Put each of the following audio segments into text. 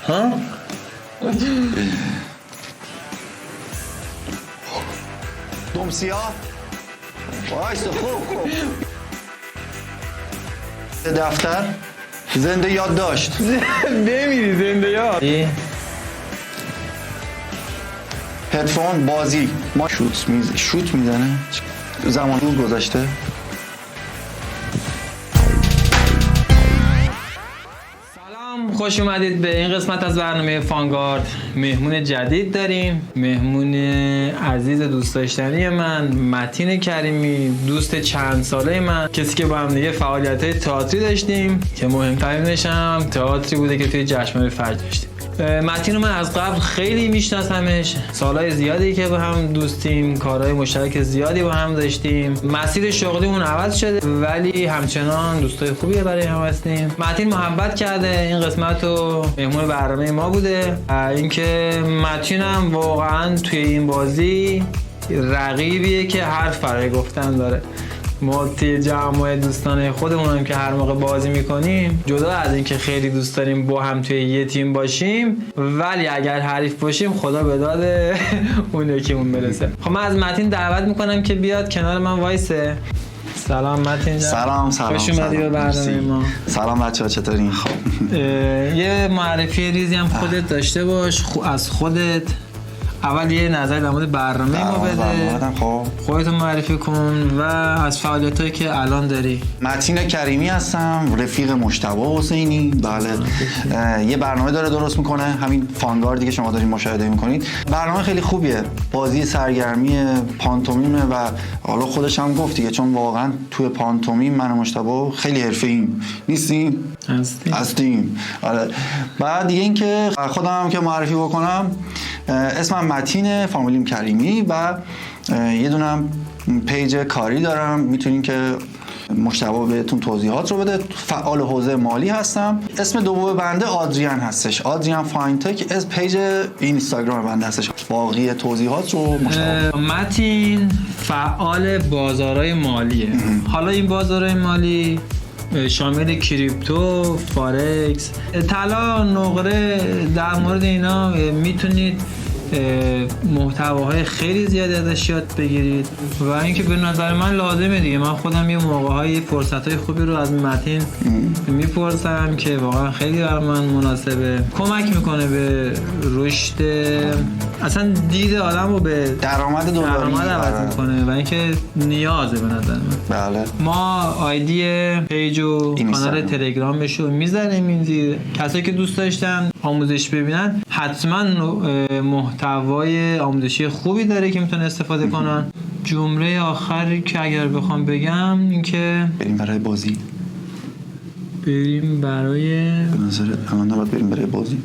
ها؟ دم سیاه وایسا خوب دفتر زنده یاد داشت بمیری زنده یاد هدفون بازی ما شوت میزنه زمان روز گذشته. سلام، خوش اومدید به این قسمت از برنامه فانگارد. مهمون جدید داریم، مهمون عزیز دوست داشتنی من، متین کریمی، دوست چند ساله من، کسی که با هم دیگه فعالیت‌های تئاتری داشتیم که مهمترینش هم تئاتری بوده که توی جشنواره فجر داشتیم. متین رو من از قبل خیلی میشناسمش، سالهای زیادی که با هم دوستیم، کارهای مشترک زیادی با هم داشتیم. مسیر شغلیمون عوض شده ولی همچنان دوستای خوبیه برای هم هستیم. متین محبت کرده این قسمت رو مهمون برنامه ما بوده. اینکه متین هم واقعا توی این بازی رقیبیه که حرف برای گفتن داره. ما توی جمع دوستانه خودمون هم که هر موقع بازی میکنیم، جدا از اینکه خیلی دوست داریم با هم توی یه تیم باشیم، ولی اگر حریف باشیم خدا به داد اون یکیمون برسه. خب من از متین دعوت میکنم که بیاد کنار من وایسه. سلام متین جان. سلام. خوش اومدی به برنامه ما. سلام بچه‌ها، چطورین؟ خب یه معرفی ریزی هم خودت داشته باش، از خودت. اول یه نظر در مورد برنامه ما بده، خودتو معرفی کن و از فعالیتایی که الان داری. متین کریمی هستم، رفیق مجتبی حسینی. بله، یه برنامه داره درست میکنه، همین فانگاردی که شما دارین مشاهده میکنید. برنامه خیلی خوبیه، بازی سرگرمی پانتومیمه و حالا خودش هم گفت دیگه، چون واقعا توی پانتومیم من و مجتبی خیلی حرفه‌ایم نیستیم. هستیم. آره. بعد دیگه اینکه خودم هم که معرفی بکنم، اسمم متینه، فامیلیم کریمی و یه دونم پیج کاری دارم، میتونین که مجتبی بهتون توضیحات رو بده. فعال حوزه مالی هستم. اسم دوم بنده آدریان هستش، آدریان فاینتک، از پیج اینستاگرام بنده هستش. باقی توضیحات رو مجتبی. متین فعال بازارهای مالیه. حالا این بازارهای مالی شامل کریپتو، فارکس، طلا، نقره، در مورد اینا میتونید محتواهای خیلی زیادی ازش یاد بگیرید و اینکه به نظر من لازمه دیگه. من خودم یه موقع‌های فرصت‌های خوبی رو از متین میپرسم که واقعا خیلی برای من مناسبه، کمک میکنه به رشد، اصلا دید آدم رو به درآمد دلاری عوض میکنه و اینکه نیازه به نظر من. بله. ما آیدی پیج و کانال تلگرامش رو میذاریم این زیر. کسایی که دوست داشتن آموزش ببینن حتما محتوای آموزشی خوبی داره که میتونن استفاده کنن. جمله آخری که اگر بخوام بگم این که بریم برای بازی. بریم برای به نظرت الان نباید بریم برای بازی؟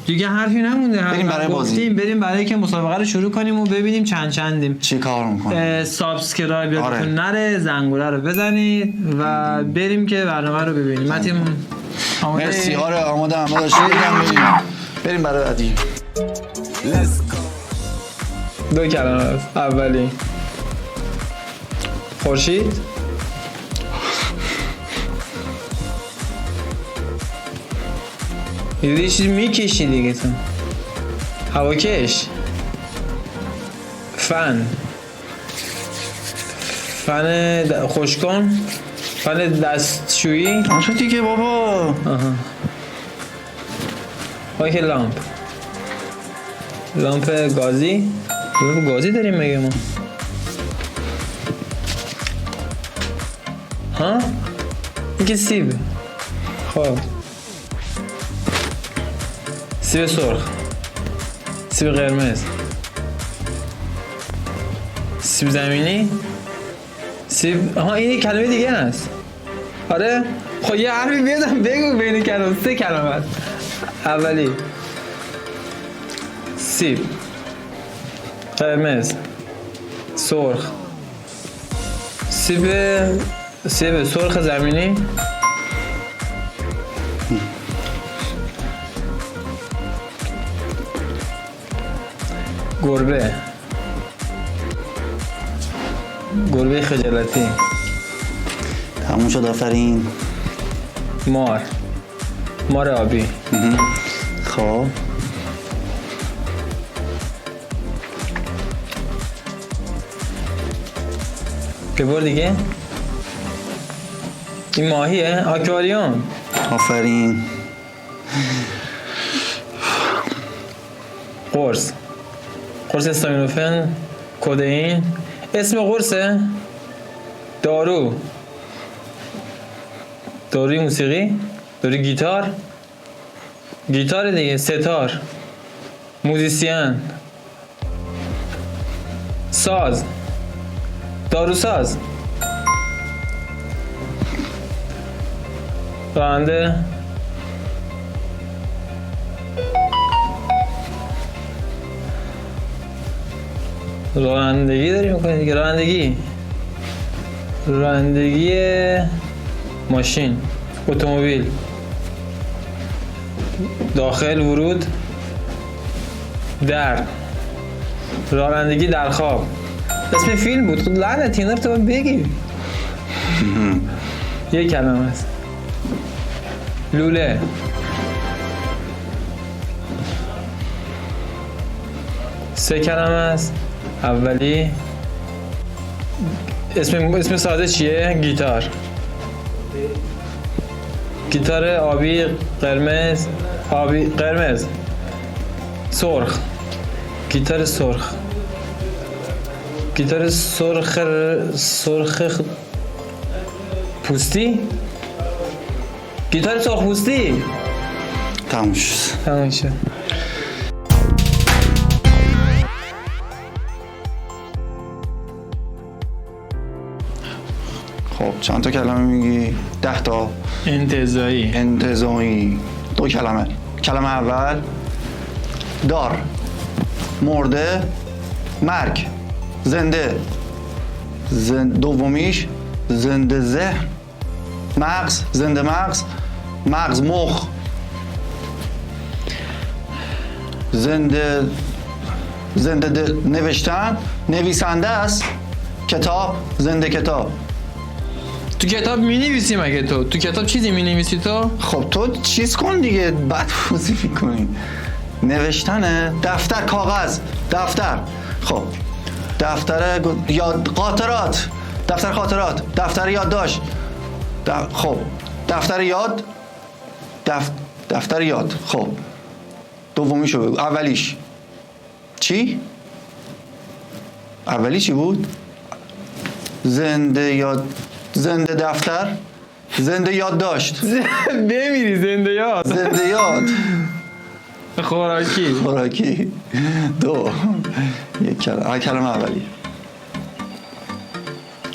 دیگه حرفی نمونده. بریم برای بازی. بریم برای که مسابقه رو شروع کنیم و ببینیم چندیم. چی کار میکنیم؟ سابسکرایب یادتون نره، زنگوله رو بزنید و بریم که برنامه رو ببینیم. متین مرسی. آره آماده هم داشت. بریم برای بعدی. دو کلمه است. اولی خورشید، یه چیزی میکشی دیگه تو. هواکش، فن خوشکن، فن دستشویی. آره دیگه بابا. که لامپ گازی. گازی داریم مگه ما؟ ها؟ این که سیب. خب سیب سرخ، سیب قرمز، سیب زمینی، سیب. این کلمه دیگه هست. آره خب یه حرفی بیادم بگو بین کلمه. 3 کلمه هست. اولی سیب قرمز سرخ، سیب سرخ زمینی، گربه خجالتی. تموم شد. آفرین. مار آبی. خب ببر دیگه. این ماهیه؟ آکواریوم. آفرین. قرص استامینوفن، کدئین. اسم قرصه؟ داروی موسیقی، داروی گیتار دیگه، ستار، موزیسین، ساز، داروساز، راننده، رانندگی داری میکنی دیگه. رانندگی ماشین، اتومبیل، داخل، ورود، در، رانندگی در خواب. اسم فیلم بود. خود لعنتی اینا رو تو بگی. یک کلمه است. لوله، سه کلمه است. اولی اسم ساده چیه؟ گیتار آبی، قرمز، سرخ، گیتار سرخ پوستی، گیتار سرخ پوستی. تموم شد. خب چند تا کلمه میگی؟ 10 تا. انتزاعی. 2 کلمه. کلمه اول دار، مرده، مرگ، زنده. دومیش زنده ذهن، مغز، زنده مغز، مخ، زنده نوشتن، نویسنده است، کتاب، زنده کتاب. تو کتاب می نویسی مگه تو کتاب چیزی می نویسی تو؟ خب تو چیز کن دیگه، بعد وظیفه کنی. نوشتنه، دفتر، کاغذ، دفتر. خب دفتر خاطرات، دفتر یادداشت. خب دفتر یاد. خب دومیشو بگو. اولیش چی بود؟ زنده دفتر، زنده یادداشت. بمیری. زنده یاد. خوراکی. 2. یک کلمه اولی.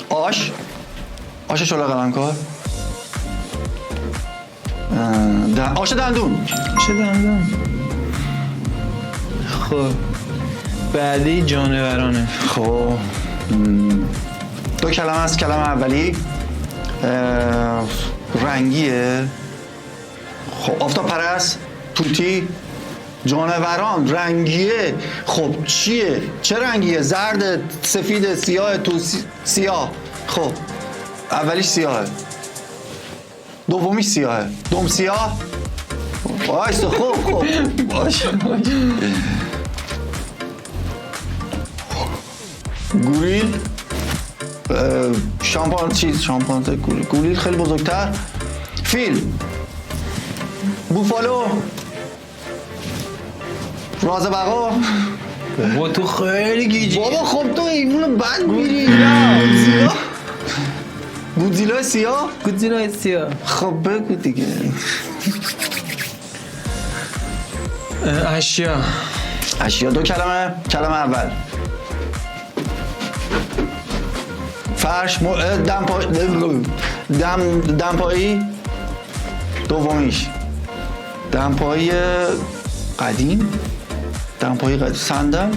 آش شلو قلم کار. آش دندون. خب بعدی جانورانه. خب 2 کلمه است. کلمه اولی رنگیه. خب آفتاب پرست، توتی، جانوران، رنگیه. خب چیه؟ چه رنگیه؟ زرد، سفید، سیاه، تو سیاه. خب اولیش سیاهه، دومیش سیاهه. دوم سیاه. وایسا. خب باشه. گوریل، شامپانزه، گوریل خیلی بزرگتر. فیل، بوفالو، راز بقا. بابا تو خیلی گیجی. بابا خب تو ایمونو بد میری. گودزیلا سیاه. خب بگو دیگه. اشیا. 2 کلمه. کلمه اول فرش، دمپایی. دومیش دمپایی قدیم، صندل،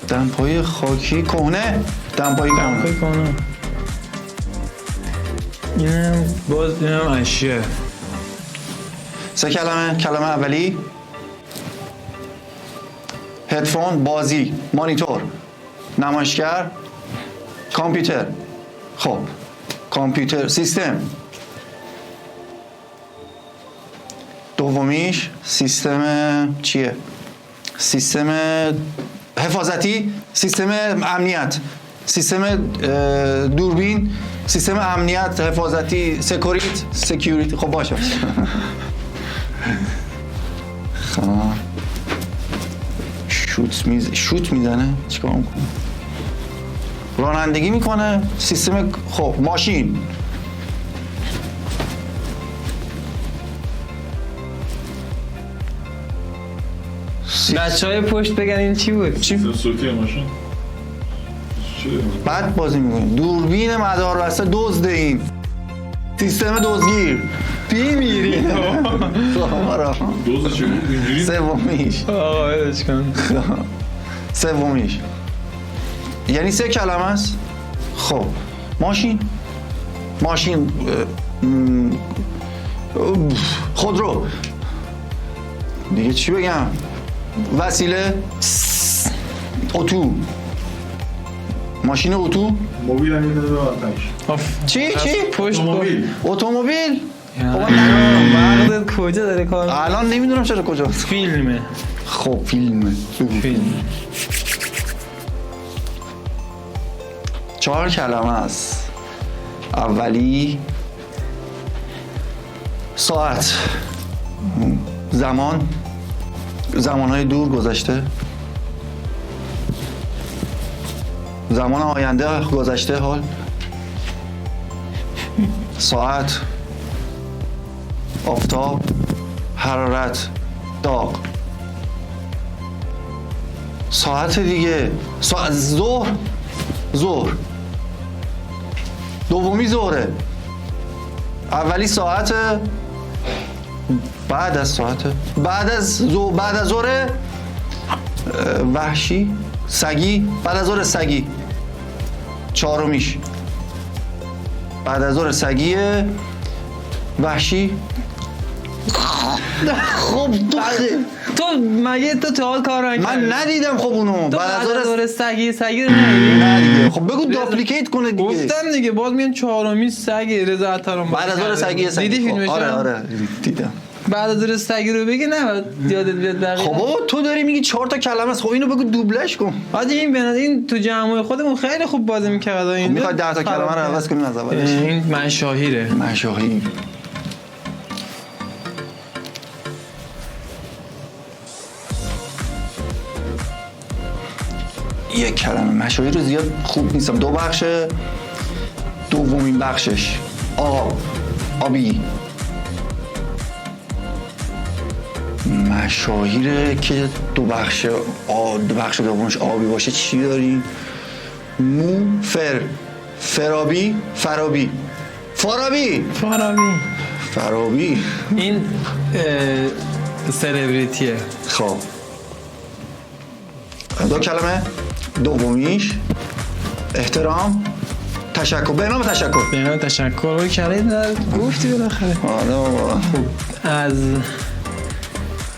دمپایی خاکی، کهنه، دمپایی کهنه. اینم اشیا. 3 کلمه. کلمه اولی هدفون، بازی، مانیتور، نمایشگر، کامپیوتر. خب کامپیوتر، سیستم، دومیش سیستم چیه؟ سیستم حفاظتی، سیستم امنیت، سیستم دوربین، سیستم امنیت، حفاظتی، سکیوریتی. خب باشه. شوت میزنه، چیکار میکنه؟ رانندگی میکنه. سیستم خب ماشین، بچهای پشت بگن این چی بود؟ چی؟ صوتی ماشین بعد بازی میکنیم. دوربین مداربسته دزد، این سیستم دزدگیر. میری دوز چی بود اینجوری؟ سومیش آقا ولش کن. سومیش یعنی 3 کلمه است. خب ماشین خودرو، دیگه چی بگم؟ وسیله اتو، ماشین اتو. موبیل هم یه داره آتش. چی؟ پشت اتومبیل. اتومبیل. مغزت کجا داره کار؟ الان نمیدونم چرا کجاست. فیلمه. خب فیلمه. فیلم 4 کلمه است. اولی ساعت، زمانهای دور گذشته، زمان آینده گذشته حال. ساعت، آفتاب، حرارت، داغ. ساعت دیگه ظهر. دومی ظهره. اولی ساعت، بعد از ساعت، بعد از ظهر وحشی، سگی، بعد از ظهر سگی. چهارمیش بعد از ظهر سگی وحشی. خب تو مگه تو تا حال کار نکردی؟ من ندیدم. خب اونو تو بعد از بعد ظهر دور سگی رو ندیدی؟ نه دیگه. خب بگو داپلیکیت کنه دیگه. گفتم دیگه باز میان چهارمی سگی رضا عطاران بعد از ظهر سگی. دیدی فیلمش؟ آره دیدم. بعد از ظهر سگی رو بگی نه یادت بیاد دقیقاً. خب بابا تو داری میگی 4 تا کلمه است. خب اینو بگو دوبلش کن. حاجی این تو جمعه خودمون خیلی خوب بازی می‌کرد. این میخواد 10 تا کلمه رو عوض کنیم از اولش. این مشاهیره. مشاهیر. یک کلمه. مشاهیر رو زیاد خوب نیستم. 2 بخش. دومین بخشش آبی. مشاهیره که 2 بخش دومش آبی باشه. چی داریم؟ فرابی. این سلبریتیه. خب 2 کلمه. دومیش احترام، تشکر. به نام تشکر کردید گفتی بالاخره. آره بابا. از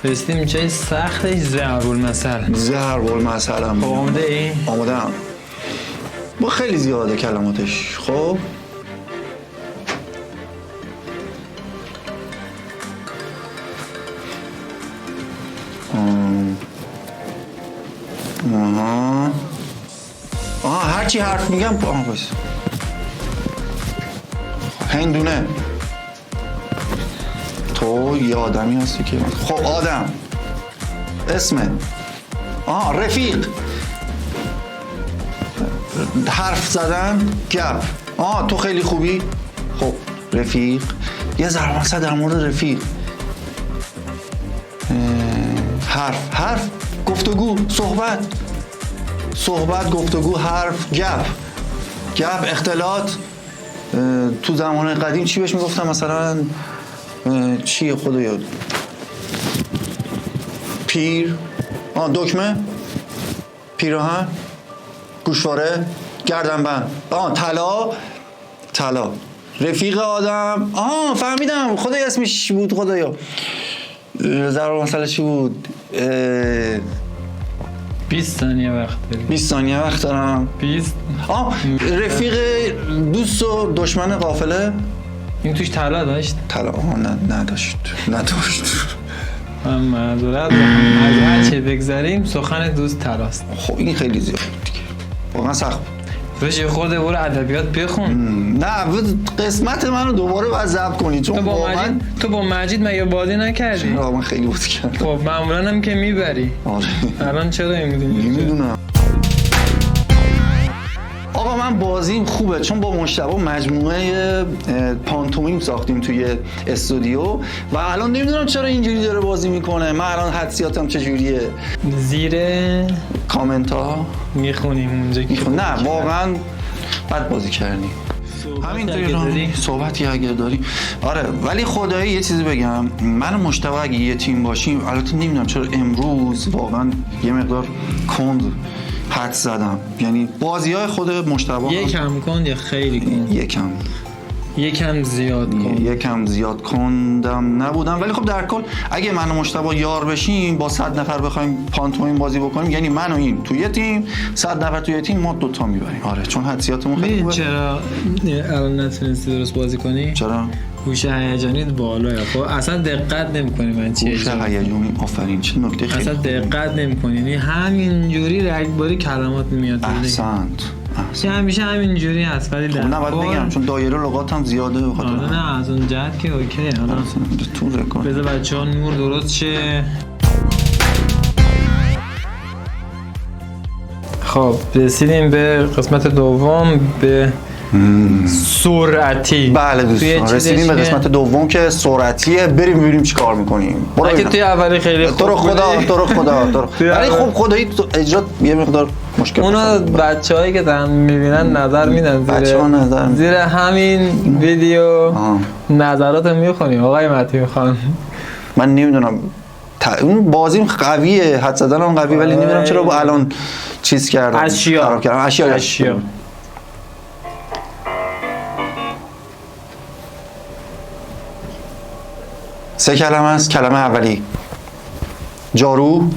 رسیدیم چه سختش ضرب المثل هم. آماده ای؟ آماده‌ام. با خیلی زیاده کلماتش. خب هرچی حرف میگم بس. هندونه. تو یه آدمی هستی که خب آدم. اسمه رفیق. حرف زدن، گپ. تو خیلی خوبی. خب رفیق. یه ضرب المثل در مورد رفیق. حرف گفتگو، صحبت گفتگو، حرف، گپ، اختلاط. تو زمان قدیم چی بهش میگفتم؟ مثلا چیه خدایا؟ پیر، دکمه، پیراهن، گوشواره، گردنبند. طلا. رفیق آدم. فهمیدم. خدای اسمش بود. خدایا ضرب المثل چی بود؟ 20 ثانیه وقت داریم. 20 ثانیه وقت دارم. 20. رفیق دوست و دشمن قافله. این توش طلا داشت؟ طلا نداشت. من معذرت میخوام. از هر چه بگذاریم سخن دوست طلاست. خب این خیلی زیاد دیگه، واقعا سخت. روش یه خورده برو ادبیات بخون. نه قسمت منو دوباره باید ضبط کنی چون تو با مجید مگه بازی نکردی؟ من خیلی بازی کردم. خب معمولا هم که میبری. آره الان چرا این نمیدونم. آقا من بازیم خوبه چون با مجتبی مجموعه پانتومیم ساختیم توی استودیو و الان نمیدونم چرا اینجوری داره بازی میکنه. من الان حدسیاتم چجوریه زیر کامنت ها میخونیم اونجا که نه واقعا بد بازی کردی. همینطوری صحبتی اگه داری. آره ولی خدایی یه چیزی بگم، من و مجتبی اگه یه تیم باشیم، البته نمیدونم چرا امروز واقعا یه مقدار کند حد زدم، یعنی بازی‌های خود مجتبی یکم کند یا خیلی کند؟ یکم زیاد کند. یکم زیاد کندم نبودم، ولی خب در کل اگه من و مجتبی یار بشیم با 100 نفر بخوایم پانتومیم بازی بکنیم، یعنی من و این توی یه تیم 100 نفر توی یه تیم ما دوتا میبریم. آره چون حدسیاتمون خیلی خوبه. چرا الان نتونستی درست بازی کنی؟ چرا؟ هوش هیجانیت بالاه. خب اصلا دقت نمی‌کنی من چی هوش هیجانی. آفرین چه نکته خیلی. اصلا دقت نمی‌کنی، یعنی همینجوری رگباری کلمات میاد. احسنت. همیشه همینجوری هست ولی خب نباید بگم چون دایره لغات هم زیاده بخاطر. آره نه از اون جهت که اوکی. حالا تو رکورد بذار بچه‌ها نور درست شه. خب رسیدیم به قسمت دوم، به سرعتی. بله دوستان رسیدیم به قسمت دوم که سرعتیه. بریم ببینیم چیکار میکنیم. اگه توی اولی خیلی خوب تو رو خدا ولی خب خدایی تو اجرا یه مقدار مشکل. اونا بچه‌هایی که دارن میبینن نظر میدن زیر همین ویدیو نظرات میخونیم. آقای متین خان من نمیدونم اون بازیم قویه، حد زدنم قوی، ولی نمیدونم چرا با الان چیز کردم. اشیا 3 کلمه است. کلمه اولی جارو،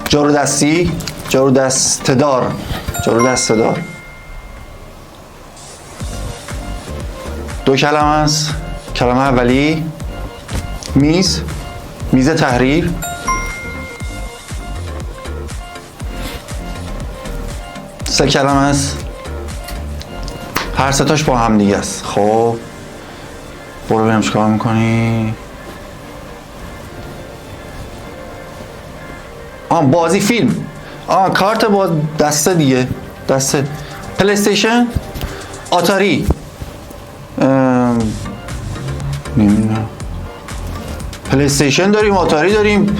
جارو دستی، جارو دستدار، جارو دستدار. 2 کلمه است. کلمه اولی میز، میز تحریر. 3 کلمه است. هر سه تاش با هم دیگه است. خب برو ببینم چیکار میکنی. بازی فیلم. کارت با دسته دیگه، دسته. پلی استیشن، آتاری، نمیدونم. پلی استیشن داریم، آتاری داریم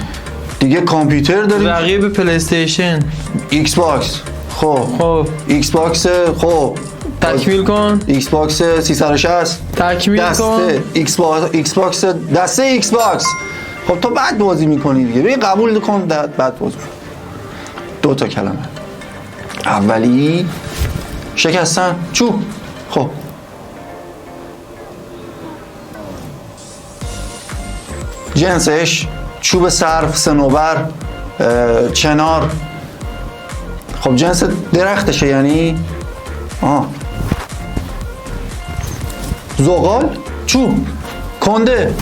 دیگه، کامپیوتر داریم. رقیب پلی استیشن ایکس باکس. خب ایکس باکس. خب تکمیل کن. ایکس باکس 360 تکمیل کن. ایکس باکس دسته ایکس باکس. خب تو بعد بازی میکنی دیگه، ببین قبول کن بعد بازی. 2 تا کلمه. اولی شکستن چوب. خب جنسش چوب سرف، صنوبر، چنار. خب جنس درختشه یعنی زغال، چوب، کنده،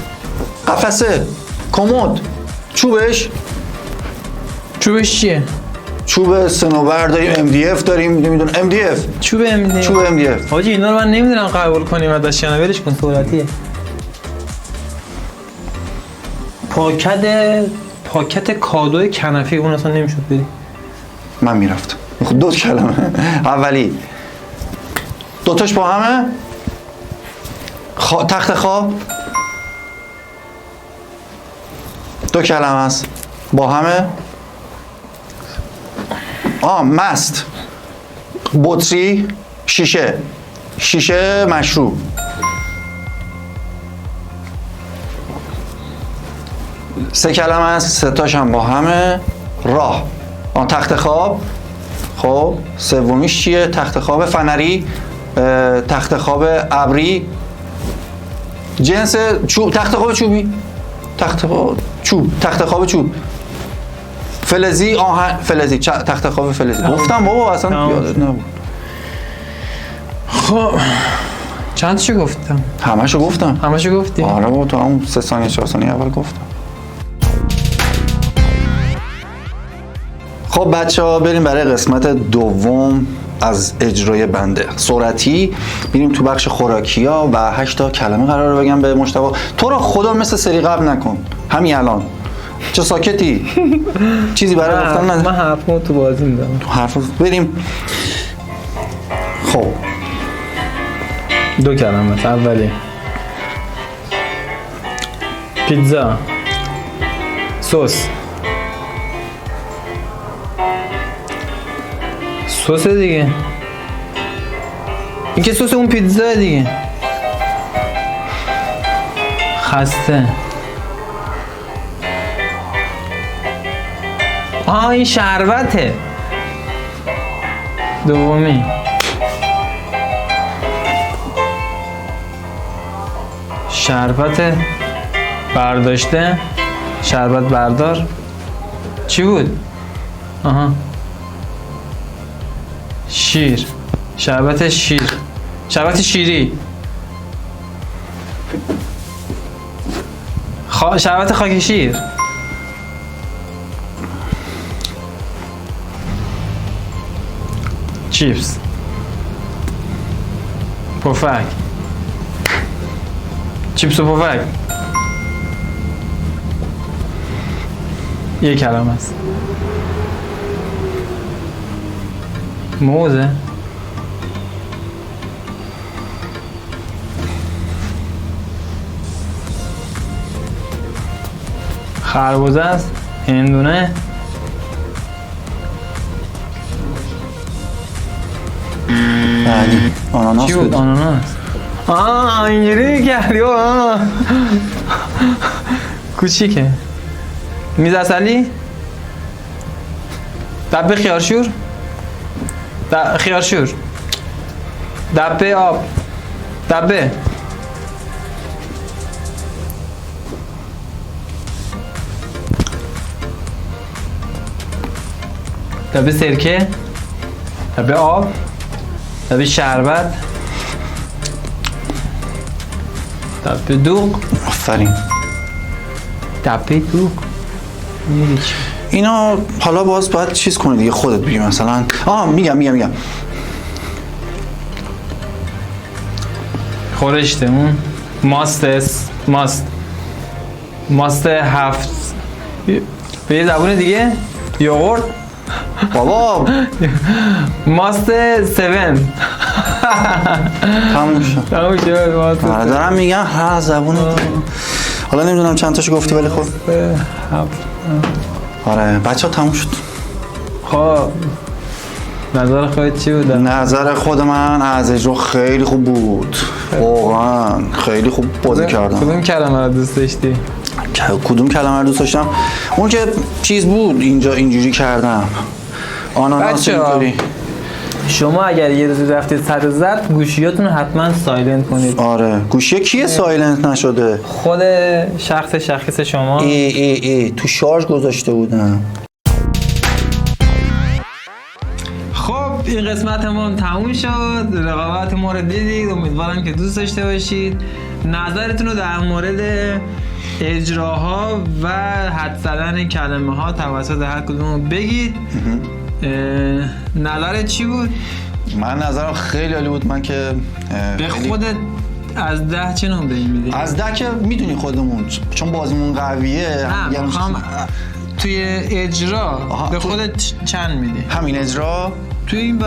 قفسه، کمد. چوبش چیه؟ چوب صنوبر داریم، MDF داریم، نمیدونم MDF. چوب MDF. حاجی اینا رو من نمیدونم قبول کنیم ازش یا نه. ولش کن سرعتیه. پاکت کادوی کنفی اون اصلا نمیشد بدی. من میرفتم. 2 کلمه. اولی 2 تاش با همه. تخت خواب 2 کلمه است با همه. مست، بطری، شیشه مشروب. 3 کلمه است. 3 تاش هم با همه. راه، تخت خواب. خب سومیش چیه؟ تخت خواب فنری، تخت خواب ابری. جنس چوب، تخت خواب چوبی، تخت خواب چوب. فلزی، فلزی، تخت خواب فلزی. گفتم بابا اصلا یادت نبود. خب چند چی گفتم؟ همشو گفتم. همشو گفتی؟ آره بابا تو همون 3 ثانیه 4 ثانیه اول گفتم. خب بچه‌ها بریم برای قسمت دوم از اجرای بنده. سرعتی بریم تو بخش خوراکی‌ها و 8 تا کلمه قراره بگم به مجتبی. تو رو خدا مثل سری قبل نکن. همین الان. چه ساکتی؟ چیزی برای گفتن من نداری؟ حرفمو تو بازی میدم. تو حرف بریم. خب 2 کلمه. اولی پیتزا، سس، سس دیگه. این که سس اون پیتزا دیگه. خسته. این شربته. دومی شربت برداشته. شربت بردار. چی بود؟ آها شیر. شربت شیر. شربت شیری. شربت خاک شیر. چیپس. پفک. چیپس و پفک. 1 کلمه است. موزه. خربزه است. هندونه. بعدی آناناس چی بود؟ آناناس. اینجوری کردی. کوچیکه. میز عسلی. دبه خیارشور. خیارشور. دبه آب. دبه. دبه سرکه. دبه آب. دبه شربت. دبه دوغ. آفرین. دبه دوغ. اینا حالا باز باید چیز کنی دیگه خودت بگی مثلا. میگم خورشته اون ماست 7 به یه زبون دیگه. یogurt. بابا ماست 7. تموم شد. ماست دارم میگم هر زبون دیگه. حالا نمیدونم چند تاشو گفتی ولی خب 7. آره بچه‌ها تموم شد. خب نظر خودت چی بود؟ نظر خود من از اجرا خیلی خوب بود. واقعا خیلی خوب بازی کردم. کدوم کلمه رو دوست داشتی؟ کدوم کلمه رو دوست داشتم؟ اون که چیز بود اینجا اینجوری کردم. آناناس اینطوری. شما اگر یه روز رفتید سر زد گوشیاتون رو حتما سایلنت کنید. آره گوشی کیه سایلنت نشده؟ خود شخص شما. ای تو شارژ گذاشته بودم. خب این قسمت ما تموم شد. رقابت ما رو دیدید. امیدوارم که دوست داشته باشید. نظرتون رو در مورد اجراها و حد زدن کلمه ها توسط هر کدوم بگید. نظرت چی بود؟ من نظرم خیلی عالی بود. من که به خودت از 10 چه نمره میدی؟ از 10 که میدونی خودمون چون بازیمون قویه. نه میخوام توی اجرا به خودت چند میدی؟ همین اجرا توی این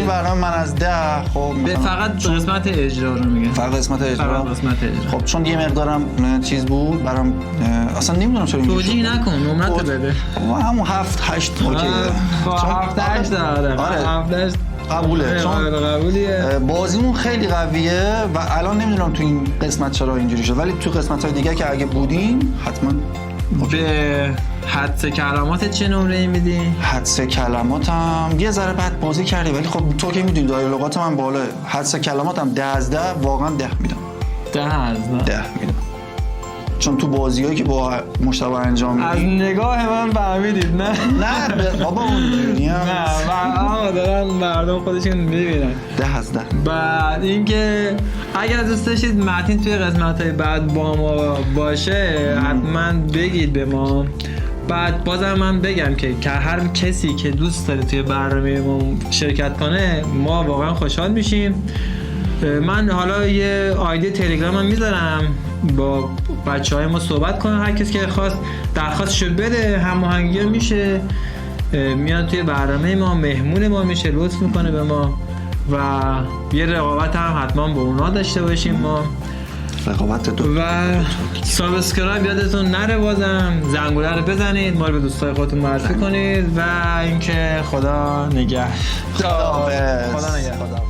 برنامه من از 10 خب فقط قسمت اجرا رو میگم. فقط قسمت اجرا. خب چون یه مقدارم چیز بود برام اصلا نمیدونم چرا اینجوری شد. توجیه نکن نمرت بده. همون 7 8 اوکی. 7 8 داره. 7 8 قبوله. چون قبولیه. بازیمون خیلی قویه و الان نمیدونم تو این قسمت چرا اینجوری شد ولی تو قسمت‌های دیگه که اگه بودیم حتما به حدس کلمات چه نمره میدی؟ حدس کلماتم یه ذره بد بازی کردی ولی خب تو که میدونی دیالوگات من بالا. حدس کلماتم 10 از 10 واقعا 10 میدم. 10 از 10 میدم. چون تو بازیایی که با مشتبه انجام از میدیم نگاه من فهمیدید نه؟ نه بابا اونجوری هم نه دارن مردم خودشون میبینن. 10 از 10. بعد اینکه اگر دوست داشتید متین توی قسمت‌های بعد با ما باشه حتما بگید به ما. بعد بازم من بگم که هر کسی که دوست داره توی برنامه ما شرکت کنه ما واقعا خوشحال میشیم. من حالا یه آیدی تلگرام هم میذارم با بچهای ما صحبت کنن، هر کسی که خواست درخواستشو بده هماهنگی میشه، میاد توی برنامه ما مهمون ما میشه، لطف میکنه به ما و یه رقابت هم حتما با اونا داشته باشیم ما. رقابت دو و سابسکرایب یادتون نره، بازم زنگوله رو بزنید، ما رو به دوستای خودتون معرفی کنید و اینکه خدا نگهدار. خداحافظ. خدا نگهدار.